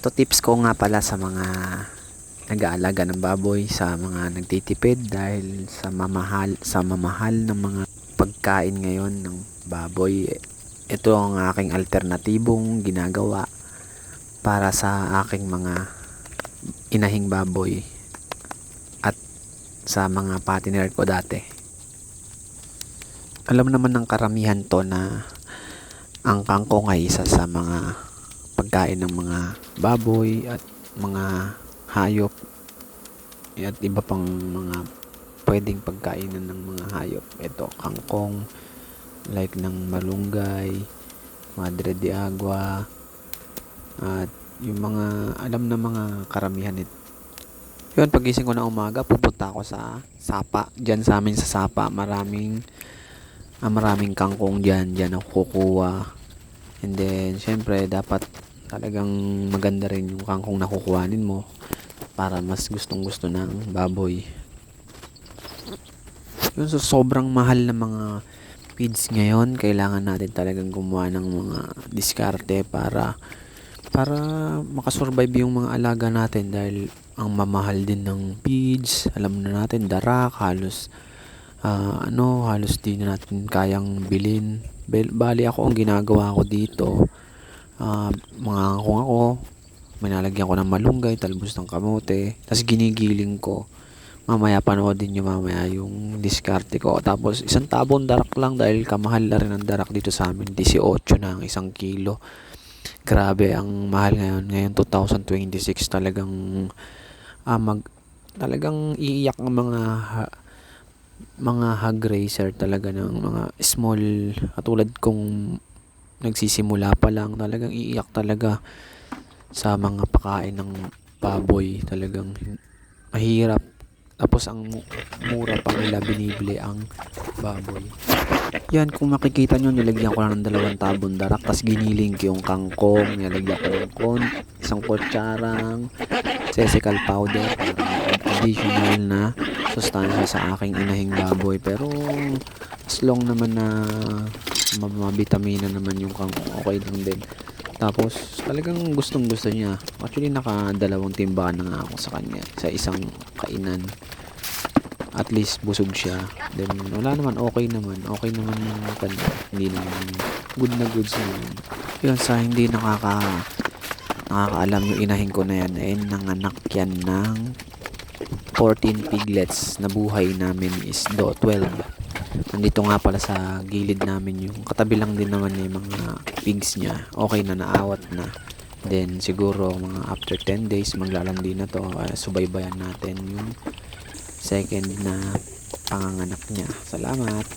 Ito tips ko nga pala sa mga nag-aalaga ng baboy, sa mga nagtitipid dahil sa mamahal ng mga pagkain ngayon ng baboy. Ito ang aking alternatibong ginagawa para sa aking mga inahing baboy at sa mga partner ko dati. Alam naman ng karamihan to na ang kangkong ay isa sa mga pagkain ng mga baboy at mga hayop at iba pang mga pwedeng pagkainan ng mga hayop. Ito, kangkong, like ng malunggay, madre de agua, at yung mga alam na mga karamihan nito. Yun, pagising ko na umaga, pupunta ako sa sapa. Diyan sa amin sa sapa, maraming kangkong diyan ako kukuha. And then, syempre, dapat talagang maganda rin yung kangkong na kukuhanin mo para mas gustong gusto ng baboy. Yun, so sobrang mahal na mga feeds ngayon, kailangan natin talagang gumawa ng mga diskarte para makasurvive yung mga alaga natin dahil ang mamahal din ng feeds. Alam na natin, darak, halos di na natin kayang bilhin. Bali ako, ang ginagawa ko dito, mga kangkong ako, minalagyan ko ng malunggay, talbos ng kamote, tapos ginigiling ko. Mamaya panoodin nyo mamaya yung diskarte ko. Tapos isang tabon darak lang dahil kamahal na rin ang darak dito sa amin. 18 na ang isang kilo. Grabe ang mahal ngayon. Ngayon 2026 talagang talagang iiyak ang mga hog raiser talaga ng mga small katulad kong nagsisimula pa lang, talagang iiyak talaga sa mga pakain ng baboy. Talagang mahirap, tapos ang mura pa nila binibili ang baboy. Yan, kung makikita nyo, nilagyan ko lang ng 2 tabon darak, tas giniling ko yung kangkong, nilagyan ko ng isang kutsarang sescal powder para additional na sustansya sa aking inahing baboy. Pero as long naman na mabitamina naman yung kangkong, okay lang din. Tapos talagang gustong gusto niya. Actually naka 2 timbangan na nga ako sa kanya sa isang kainan. At least busog siya. Then wala naman, okay naman yung kanya. Hindi naman good na goods naman. Yun, sa hindi nakakaalam, yung inahin ko na yan ay nanganak yan ng 14 piglets na buhay namin is 12. Nandito nga pala sa gilid namin yung katabi lang din naman yung mga pigs niya. Okay na, naawat na. Then siguro mga after 10 days maglalandi na to. Subaybayan natin yung second na panganganak niya. Salamat.